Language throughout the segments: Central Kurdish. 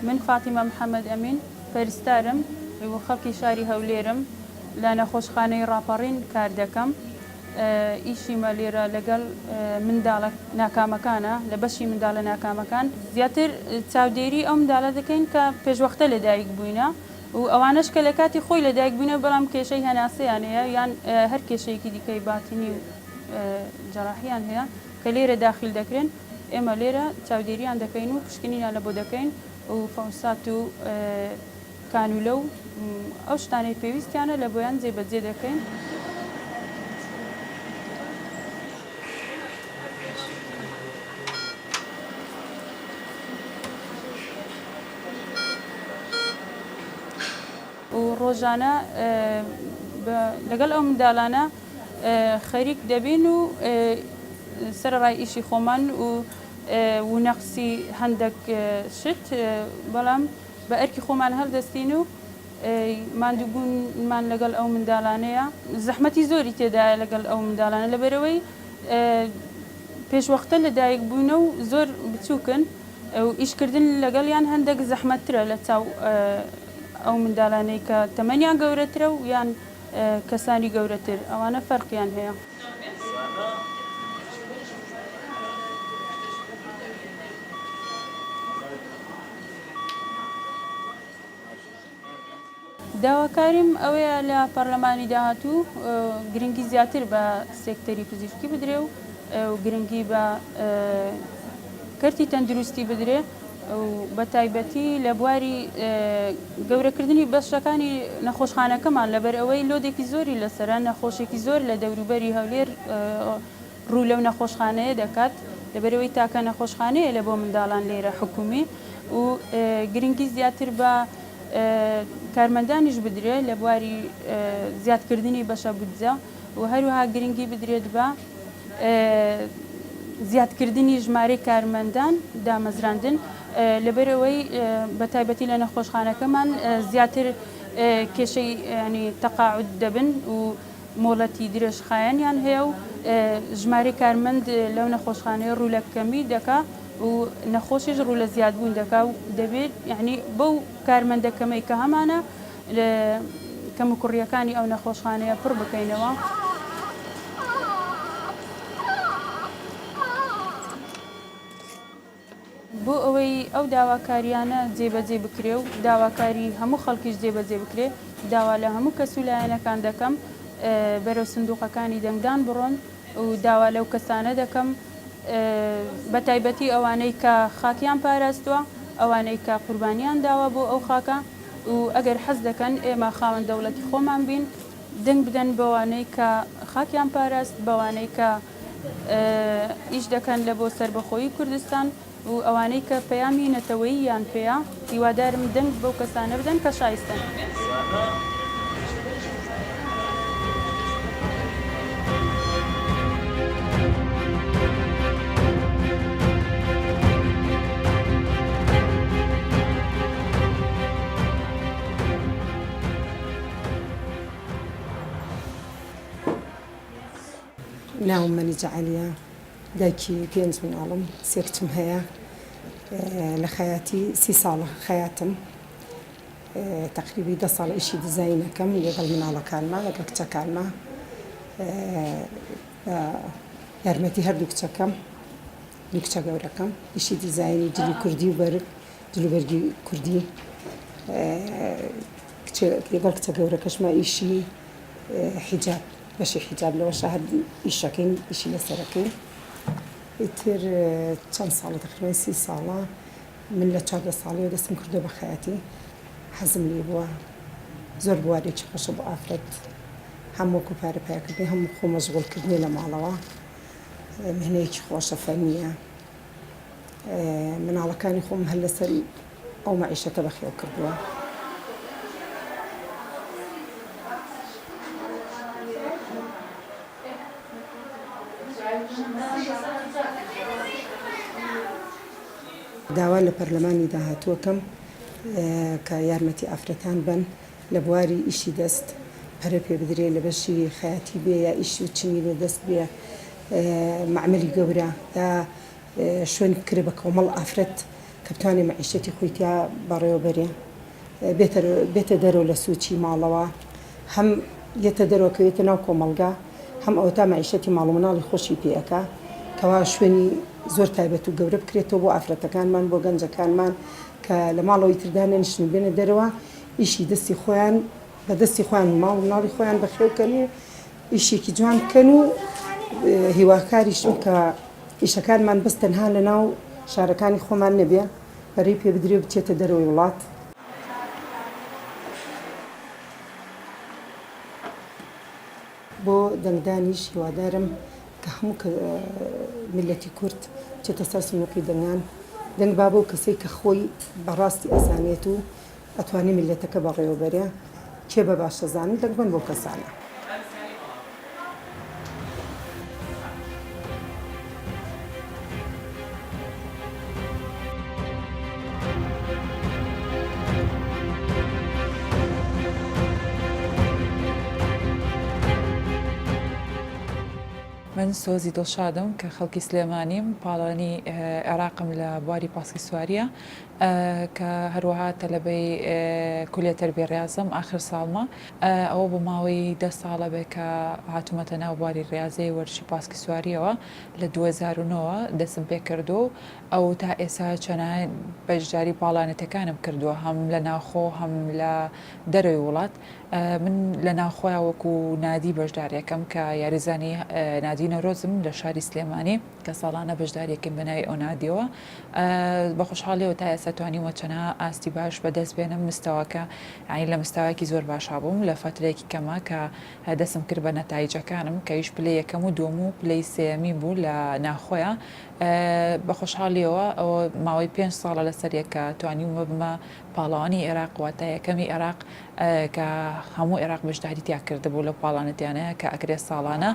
من فاتیمە محەممەد ئەمین پەرستارم و خەڵکی شاری هەولێرم لە نەخۆشخانەی ڕاپەڕین کار دەکەم. ئیشیمە لێرە لەگەڵ منداڵە ناکامەکانە لە بەشی منداڵە ناکامەکان زیاتر چاودێری ئەو منداڵە دەکەین کە پێشوەختە لەدایک بووینە و ئەوانەش کە لە کاتی خۆی لەدایک بووینە بەڵام کێشەی هەناسەیان هەیە یان هەر کێشەیەکی دیکەی باتینی و جەراحیان هەیە کە لێرە داخل دەکرێن. ئێمە لێرە چاودێریان دەکەین و پشکنینیان لە بۆ دەکەین و فەوسات و کانولە و ئەو شتانەی پێویستیانە لە بۆیان جێبەجێ دەکەین. و ڕۆژانە لەگەڵ ئەو منداڵانە خەریک دەبین و سەرڕای ئیشی خۆمان و نەقسی هەندێک شت بەڵام بە ئەرکی خۆمان هەڵدەستین و ماندووبوونمان لەگەڵ ئەو منداڵانەیە زەحمەتی زۆری تێدایە لەگەڵ ئەو منداڵانە لەبەرەوەی پێشوەختە لەدایک بوونە و زۆر بچووکن و ئیشکردن لەگەڵیان هەندێک زەحمەتترە لە چاو ئەو منداڵانەی کە تەمەنیان گەورەترە و یان کەسانی گەورەتر ئەوانە فەرقیان هەیە. داواکاریم ئەوەیە لە پەرلەمانی داهاتوو گرنگی زیاتر بە سێکتەری پزیشکی بدرێ و گرنگی بە کەرتی تەندروستی بدرێ و بە تایبەتی لە بواری گەورەکردنی بەشەکانی نەخۆشخانەکەمان لەبەر ئەوەی لۆدێکی زۆری لەسەرە نەخۆشێکی زۆر لە دەوروبەری هەولێر ڕوو لەو نەخۆشخانەیە دەکات لەبەرەوەی تاکە نەخۆشخانەیە لە بۆ منداڵان لێرە حکومی و گرنگی زیاتر بە کارمەندانیش بدرێ لە بواری زیادکردنی بەشە بودجە و هەروەها گرنگی بدرێت بە زیادکردنی ژمارەی کارمەندان دامەزراندن لەبەرەوەی بە تایبەتی لە نەخۆشخانەکەمان زیاتر کێشەی ینی تەقاعود دەبن و مۆڵەتی درێژخایەنیان هەیە و ژمارەی کارمەند لەو نەخۆشخانەیە ڕوو لە کەمی دەکا و نەخۆشیش ڕوو لە زیادبوون دەکا و دەبێت یعنی بەو کارمەندەکەمەی کە هەمانە لە کەم و کوڕیەکانی ئەو نەخۆشخانەیە پڕ بکەینەوە. بۆ ئەوەی ئەو داواکاریانە جێبەجێ بکرێ و داواکاری هەموو خەڵکیش جێبەجێ بکرێ داوا لە هەموو کەسولایەنەکان دەکەم بەرەو سندوقەکانی دەنگدان بڕۆن و داوا لەو کەسانە دەکەم بە تایبەتی ئەوانەی کە خاکیان پاراستووە ئەوانەی کە قوربانیان داوە بۆ ئەو خاکە و ئەگەر حەز دەکەن ئێمە خاوەن دەوڵەتی خۆمان بین دەنگ بدەن بەوانەی کە خاکیان پاراست بەوانەی کە ئیش دەکەن لە بۆ سەربەخۆیی کوردستان و ئەوانەی کە پەیامی نەتەوەییان پێیە هیوادارم دەنگ بەو کەسانە بدەن کە شایستن. ناوم مەنیجە عەلیە دایکی 5 منداڵم سێکچم هەیە لە خەیاتی 30 ساڵە خەیاتم تقریبی 10 ساڵ ئیشی دیزاینەکەم لەگەڵ مناڵەکانمە لەگەڵ کچەکانمە یارمەتی هەردوو کچەکەم دوو کچە گەورەکەم ئیشی دیزاینی جلی کوردی و جلوبەرگی کوردی لەگەڵ کچە گەورەکەشمە ئیشی حیجاب بەشی حیجاب لەوەشە هەر ئیشەکەین ئیشی لەسەرەکەین ئیتر چەند ساڵە تقریبا 30 ساڵە من لە 14 ساڵیەوە دەستم کردو بە خەیاتی حەزم لێ بووە زۆر بوارێکی خۆشە بۆ ئافرەت هەم وەکو پارە پیاکردنی هەموو خۆ مەشغوڵکردنی لە ماڵەوە مهنەیەکی خۆشە فەرمیە مناڵەکانی خۆم هەر لەسەر ئەو مەعیشەتە بەخێو کردووە. داوا لە پەرلەمانی داهاتووەکەم کە یارمەتی ئافرەتان بن لە بواری ئیشی دەست پەرە پێ بدرێ لە بەشی خەیاتی بێ یا ئیشی و چنی لە دەست بێ معمەلی گەورە یا شوێن بکرێ بە کۆمەڵ ئافرەت کە بتوانێت مەعیشەتی خۆیتیا بەڕێوەبەرێ بێتە دەرەوە لە سوچی ماڵەوە هەم یەتە دەرەوەکەوێتە ناو کۆمەلگا هەم ئەو تا مەعیشەتی ماڵ و مناڵی خۆشی پێەکە کەوا شوێنی زۆر تایبەت و گەورە بکرێتەوە بۆ ئافرەتەکانمان بۆ گەنجەکانمان کە لە ماڵەوەی تردا نێنشن بێنە دەرەوە ئیشی دەستی خۆیان بە دەستی خۆیان ماڵ و مناڵی خۆیان بەخێوکەن و ئیشێکی جوان بکەن و هیواکاریشم کە ئیشەکانمان بەس تەنها لە ناو شارەکانی خۆمان نەبێ بەڕێی پێ بدرێ و بچێتە دەرەوەی وڵات. بۆ دەنگدانیش هیوادارم کە هەموو میلەتی کورد بچێتە سەر سنووقی دەنگان دەنگ با بۆ کەسەی کە خۆی بەڕاستی ئەزانێت و ئەتوانێت میلەتەکە بەڕێوەبەرێ کێ بە باشەزانن دەنگ بن بۆ کەسانە. من سۆزی دڵشادم کە خەڵکی سلێمانیم پاڵانی عێراقم لە بواری پاسکی سواریە کە هەروەها تەلەبەی کولێ تەربیە ڕاضم ئاخر ساڵمە ئەوە بۆ ماوەی 10 ساڵە بێ کە هاتوومەتە ناو بواری ڕاضەی وەرشی پاسکی سواریەوە لە 2009 دەستم پێ کردو ئەو تا ئێستا چەنان بەشداری پاڵانەتەکانم کردووە هەم لە ناوخۆ هەم لە دەرەوەی وڵات. من لە ناوخۆیان وەکو نادی بەشداریەکەم کە یاریزانی نادی نەرۆزم لە شاری سلێمانی کە ساڵانە بەشداریەکەم بەناوی ئەو نادیەوە بە خۆشحاڵیەوە تا ئێستا توانیوە چەنە ئاستی باش بەدەست بێنم مستەواکە یعنی لە مستەواکی زۆر باشا بووم لە فترێکی کەمە کە دەستم کرد بە نەتایجەکانم کە هیچ پلەی یەکەم و دووەم و پلەی سێمی بوو لە ناوخۆیە بە خۆشحاڵیەوە ئەوە ماوەی 5 ساڵە لەسەر یەکە توانیومە بمە پاڵەوانی عێراق واتە یەکەمی عێراق کە هەموو عێراق بەشداری تیا کردبوو لە پاڵانەتیانەیە کە ئەکرێ ساڵانە.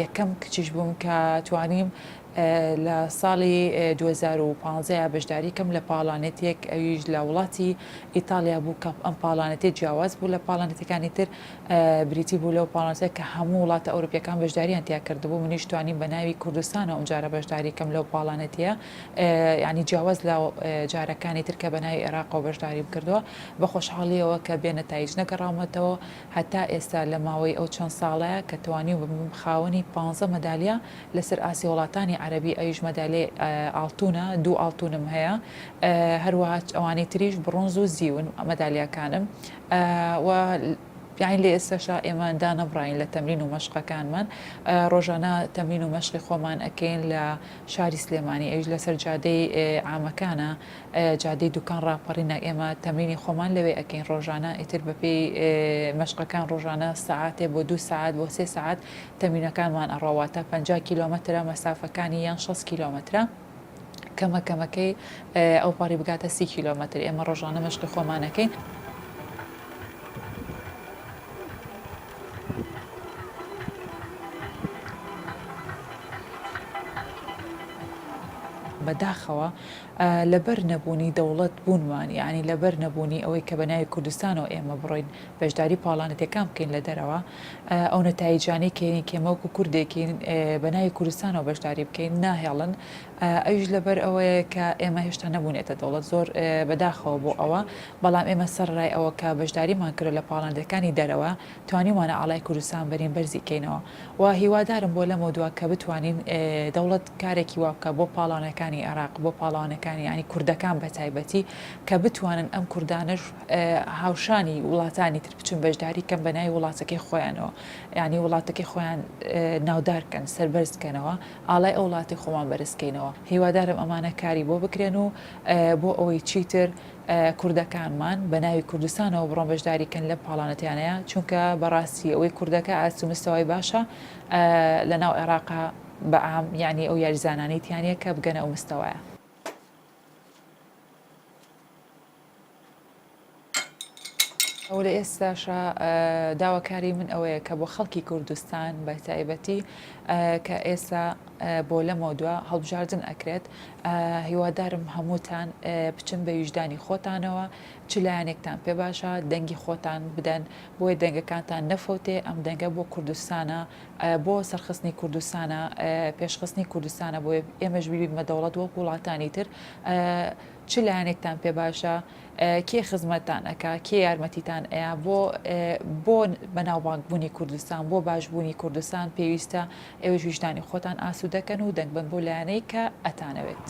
یەکەم کچیش بووم کە توانیم لە ساڵی 2015 بەشداری کەم لە پاڵانێتێک ئەویش لە وڵاتی ئیتالیا بوو کە ئەم پاڵانەتێ جیاواز بوو لە پاڵانەتەکانی تر بریتی بوو لەو پاڵانەتێک کە هەموو وڵاتە ئەوروپیەکان بەشداریان تیا کردبوو منیش توانیم بە ناوی کوردستانەوە ئەمجارە بەشداری کەم لەو پاڵانەتیە ینی جیاواز لە جارەکانی تر کە بە ناوی عێراقەوە بەشداریم کردووە بە خۆشحاڵیەوە کە بێ نەتایج نەگەڕاومەتەوە هەتا ئێستا لە ماوەی ئەو چەند ساڵەیە کە توانیم خاوەنی 15 مەدالیا لەسەر ئاسی وڵاتانی عربی ئەویش مەدالێ ئاڵتونە 2 ئاڵتونم هەیە هەروەها ئەوانەی تریش بڕۆنز و زیون مەدالیاکانم یعنی لێ ئێستاشا ئێمە دانەبڕین لە تەمرین و مەشقەکانمان ڕۆژانە تەمرین و مەشقی خۆمان ئەکەین لە شاری سلێمانی ئەویش لەسەر جادەی عامەکانە جادەی دوکان ڕاپەڕینە ئێمە تەمرینی خۆمان لەوێ ئەکەین ڕۆژانە ئیتر بەپێی مەشقەکان ڕۆژانە سەعاتێ بۆ 2 ساعت بۆ 3 ساعت تەمرینەکانمان ئەڕاواتە 50 کیلۆمەترە مەسافەکانی یان 6 کیلۆمەترە کەمەکەمەکەی ئەو پاڕی بگاتە 30 کیلۆمەتر ئێمە ڕۆژانە مەشقی خۆمانەکەین. بەداخەوە لەبەر نەبوونی دەوڵەت بوونمان یعنی لەبەر نەبوونی ئەوەی کە بە ناوی کوردستانەوە ئێمە بڕۆین بەشداری پاڵانەتەکان بکەین لە دەرەوە ئەو نەتایجانەی کێنی کێمەوەکو کوردێکین بە ناوی کوردستانەوە بەشداری بکەین ناهێڵن ئەویش لەبەر ئەوەیە کە ئێمە هێشتا نەبوونێتە دەوڵەت زۆر بەداخەوە بۆ ئەوە بەڵام ئێمە سەرڕای ئەوە کە بەشداریمان کرد لە پاڵانەتەکانی دەرەوە توانیوانە ئاڵای کوردستان بەرین بەرزی کەینەوە و هیوادارم بۆ لەمە دووە کە بتوانین دەوڵەت کارێکی وا بکە بۆ پاڵانەکانی عێراق بۆ پاڵانەکانی ینی کوردەکان بە تایبەتی کە بتوانن ئەم کوردانش هاوشانی وڵاتانی تر بچون بەشداری کەم بە ناوی وڵاتەکەی خۆیانەوە ینی وڵاتەکەی خۆیان ناودارکەن سەربەرزکەنەوە ئاڵای ئەو وڵاتی خۆمان بەرزکەینەوە هیوادارم ئەمانە کاری بۆ بکرێن و بۆ ئەوەی چیتر کوردەکانمان بە ناوی کوردستانەوە بڕۆن بەشداریکەن لە پاڵانەتیانەیە چونکە بەڕاستی ئەوەی کوردەکە ئاست و مستەوای باشە لە ناو عێراقا بەعام یعنی ئەو یاریزانانەی تیانەیە کە بگەنە ئەو مستەوایە. ئەو لە ئێستاشە داواکاری من ئەوەیە کە بۆ خەڵکی کوردستان بە تایبەتی کە ئێستا بۆ لەمە دووە هەڵبژاردن ئەکرێت هیوادارم هەمووتان بچن بە ویژدانی خۆتانەوە چ لایەنێکتان پێ باشە دەنگی خۆتان بدەن بۆی دەنگەکانتان نەفۆتێ ئەم دەنگە بۆ کوردستانە بۆ سەرخستنی کوردستانە پێشخستنی کوردستانە بۆ ئێمەش بیبمە دەوڵەت وەک وڵاتانی تر چ لایەنێکتان پێ باشە کێ خزمەتتان ئەکا کێ یارمەتیتان ئەیە بۆ بەناوبانگبوونی کوردستان بۆ باشبوونی کوردستان پێویستە ئێوە ویژدانی خۆتان ئاسوودەکەن و دەنگ بن بۆ لایەنەی کە ئەتانەوێت.